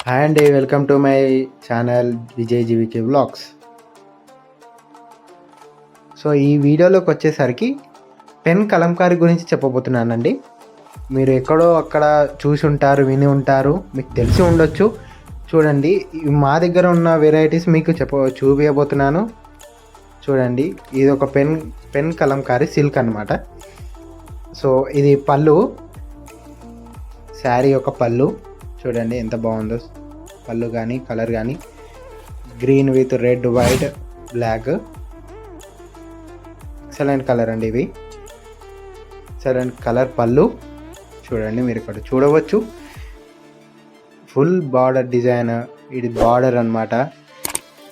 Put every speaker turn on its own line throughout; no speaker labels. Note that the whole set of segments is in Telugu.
హాయ్ అండి. Welcome to my channel Vijay GVK vlogs. So, ఈ వీడియోలోకి వచ్చేసరికి పెన్ కలంకారీ గురించి చెప్పబోతున్నానండి. మీరు ఎక్కడో అక్కడ చూసుంటారు, విని ఉంటారు, మీకు తెలిసి ఉండొచ్చు. చూడండి, మా దగ్గర ఉన్న వెరైటీస్ మీకు చూపియబోతున్నాను. చూడండి, ఇది ఒక పెన్ కలంకారీ సిల్క్ అనమాట. సో, ఇది పళ్ళు, శారీ యొక్క పళ్ళు. చూడండి ఎంత బాగుందో పళ్ళు కానీ కలర్ కానీ, green with red, white, black. Excellent colour అండి ఇవి. ఎక్సలెంట్ కలర్ పళ్ళు. చూడండి, మీరు ఇక్కడ చూడవచ్చు. Full border design. ఇది బార్డర్ అనమాట.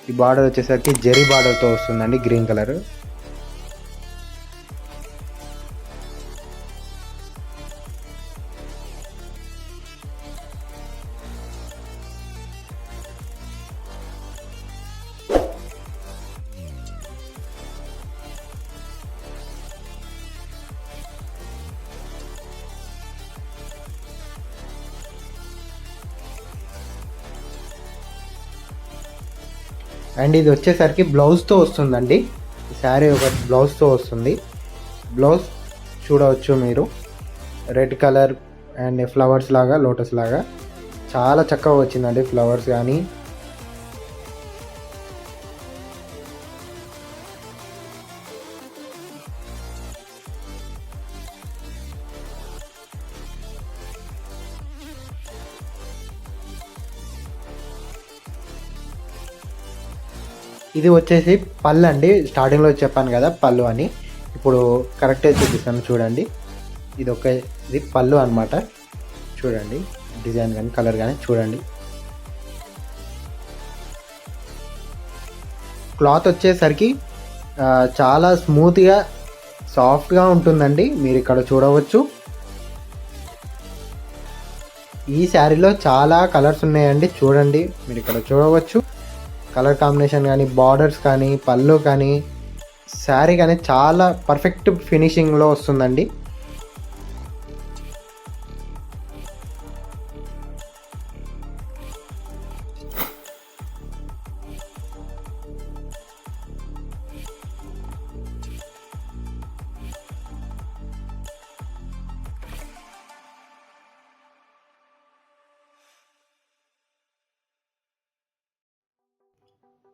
ఈ బార్డర్ వచ్చేసరికి జరీ బార్డర్తో వస్తుందండి, గ్రీన్ కలర్. అండ్ ఇది వచ్చేసరికి బ్లౌజ్తో వస్తుందండి. ఈ శారీ ఒక బ్లౌజ్తో వస్తుంది. బ్లౌజ్ చూడవచ్చు మీరు. రెడ్ కలర్ అండ్ ఫ్లవర్స్ లాగా, లోటస్ లాగా చాలా చక్కగా వచ్చిందండి. ఫ్లవర్స్ కానీ ఇది వచ్చేసి పళ్ళు అండి. స్టార్టింగ్లో చెప్పాను కదా పళ్ళు అని. ఇప్పుడు కరెక్ట్గా చూపిస్తాను చూడండి. ఇది పళ్ళు అనమాట. చూడండి, డిజైన్ కానీ కలర్ కానీ చూడండి. క్లాత్ వచ్చేసరికి చాలా స్మూత్గా, సాఫ్ట్గా ఉంటుందండి. మీరు ఇక్కడ చూడవచ్చు. ఈ శారీలో చాలా కలర్స్ ఉన్నాయండి. చూడండి, మీరు ఇక్కడ చూడవచ్చు. కలర్ కాంబినేషన్ కానీ, బార్డర్స్ కానీ, పళ్ళు కానీ, శారీ కానీ చాలా పర్ఫెక్ట్ ఫినిషింగ్లో వస్తుందండి.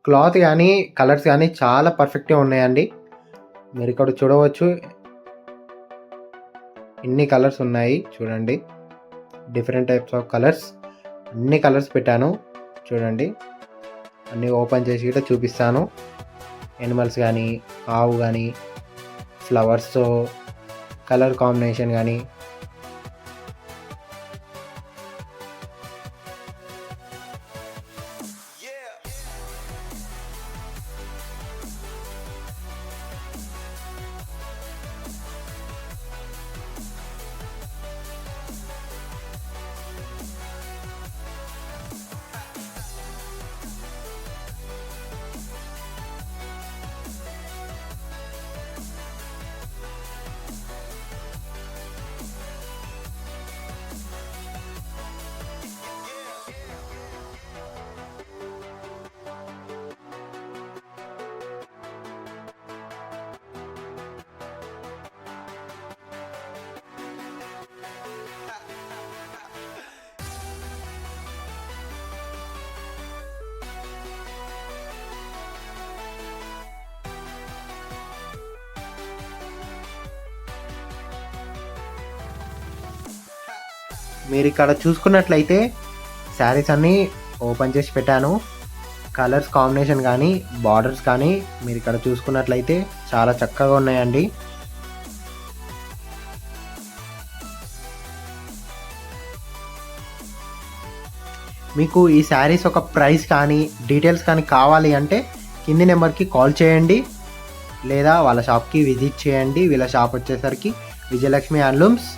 క్లాత్ కానీ కలర్స్ కానీ చాలా పర్ఫెక్ట్గా ఉన్నాయండి. మీరు ఇక్కడ చూడవచ్చు. ఇన్ని కలర్స్ ఉన్నాయి చూడండి. Different types of colours. అన్ని కలర్స్ పెట్టాను చూడండి. అన్నీ ఓపెన్ చేసి కూడా చూపిస్తాను. ఎనిమల్స్ కానీ, ఆవు కానీ, ఫ్లవర్స్తో కలర్ కాంబినేషన్ కానీ. మీరు ఇక్కడ చూసుకున్నట్లయితే శారీస్ అన్నీ ఓపెన్ చేసి పెట్టాను. కలర్స్ కాంబినేషన్ కానీ, బార్డర్స్ కానీ మీరు ఇక్కడ చూసుకున్నట్లయితే చాలా చక్కగా ఉన్నాయండి. మీకు ఈ శారీస్ ఒక ప్రైస్ కానీ, డీటెయిల్స్ కానీ కావాలి అంటే కింది నెంబర్కి కాల్ చేయండి, లేదా వాళ్ళ షాప్కి విజిట్ చేయండి. వీళ్ళ షాప్ వచ్చేసరికి Vijayalakshmi handlooms,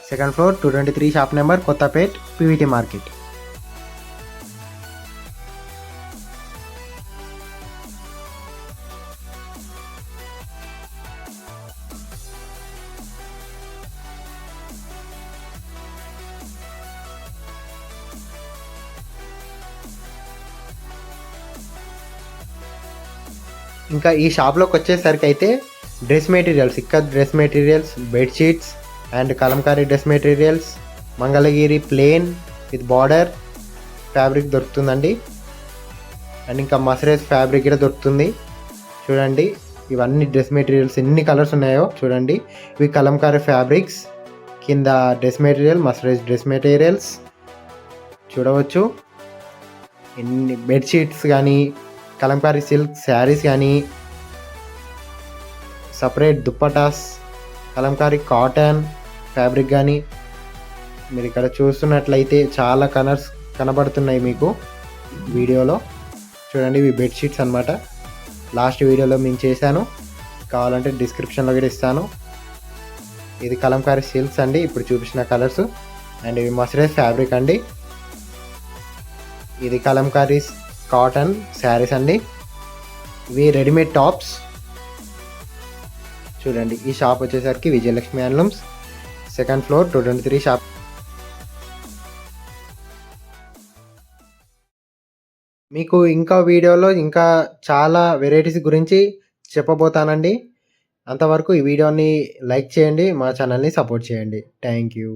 second floor, 223 shop number, Kothapet, PVT market. ఇంకా ఈ షాప్లోకి వచ్చేసరికి అయితే dress materials, ikat dress materials, bedsheets and Kalamkari dress materials, Mangalagiri plane with border fabric దొరుకుతుందండి. అండ్ ఇంకా మసరేజ్ ఫ్యాబ్రిక్ కూడా దొరుకుతుంది. చూడండి ఇవన్నీ డ్రెస్ మెటీరియల్స్ ఎన్ని కలర్స్ ఉన్నాయో చూడండి. ఇవి కలంకారీ ఫ్యాబ్రిక్స్, కింద డ్రెస్ మెటీరియల్, మసరేజ్ డ్రెస్ మెటీరియల్స్ చూడవచ్చు. ఎన్ని బెడ్షీట్స్ కానీ, కలంకారీ సిల్క్ శారీస్ కానీ, separate dupattas, Kalamkari cotton fabric కానీ, మీరు ఇక్కడ చూస్తున్నట్లయితే చాలా కలర్స్ కనబడుతున్నాయి మీకు వీడియోలో. చూడండి ఇవి బెడ్షీట్స్ అనమాట. లాస్ట్ వీడియోలో నేను చేశాను, కావాలంటే డిస్క్రిప్షన్లో కూడా ఇస్తాను. ఇది కలంకారీ సిల్క్స్ అండి, ఇప్పుడు చూపించిన కలర్స్. అండ్ ఇవి మసరేజ్ ఫ్యాబ్రిక్ అండి. ఇది కలంకారీ కాటన్ శారీస్ అండి. ఇవి రెడీమేడ్ టాప్స్. చూడండి ఈ షాప్ వచ్చేసరికి Vijayalakshmi handlooms, 2nd floor 223 shop. మీకు ఇంకా వీడియోలో ఇంకా చాలా వెరైటీస్ గురించి చెప్పబోతానండి. అంతవరకు ఈ వీడియోని లైక్ చేయండి, మా ఛానల్ని సపోర్ట్ చేయండి. Thank you.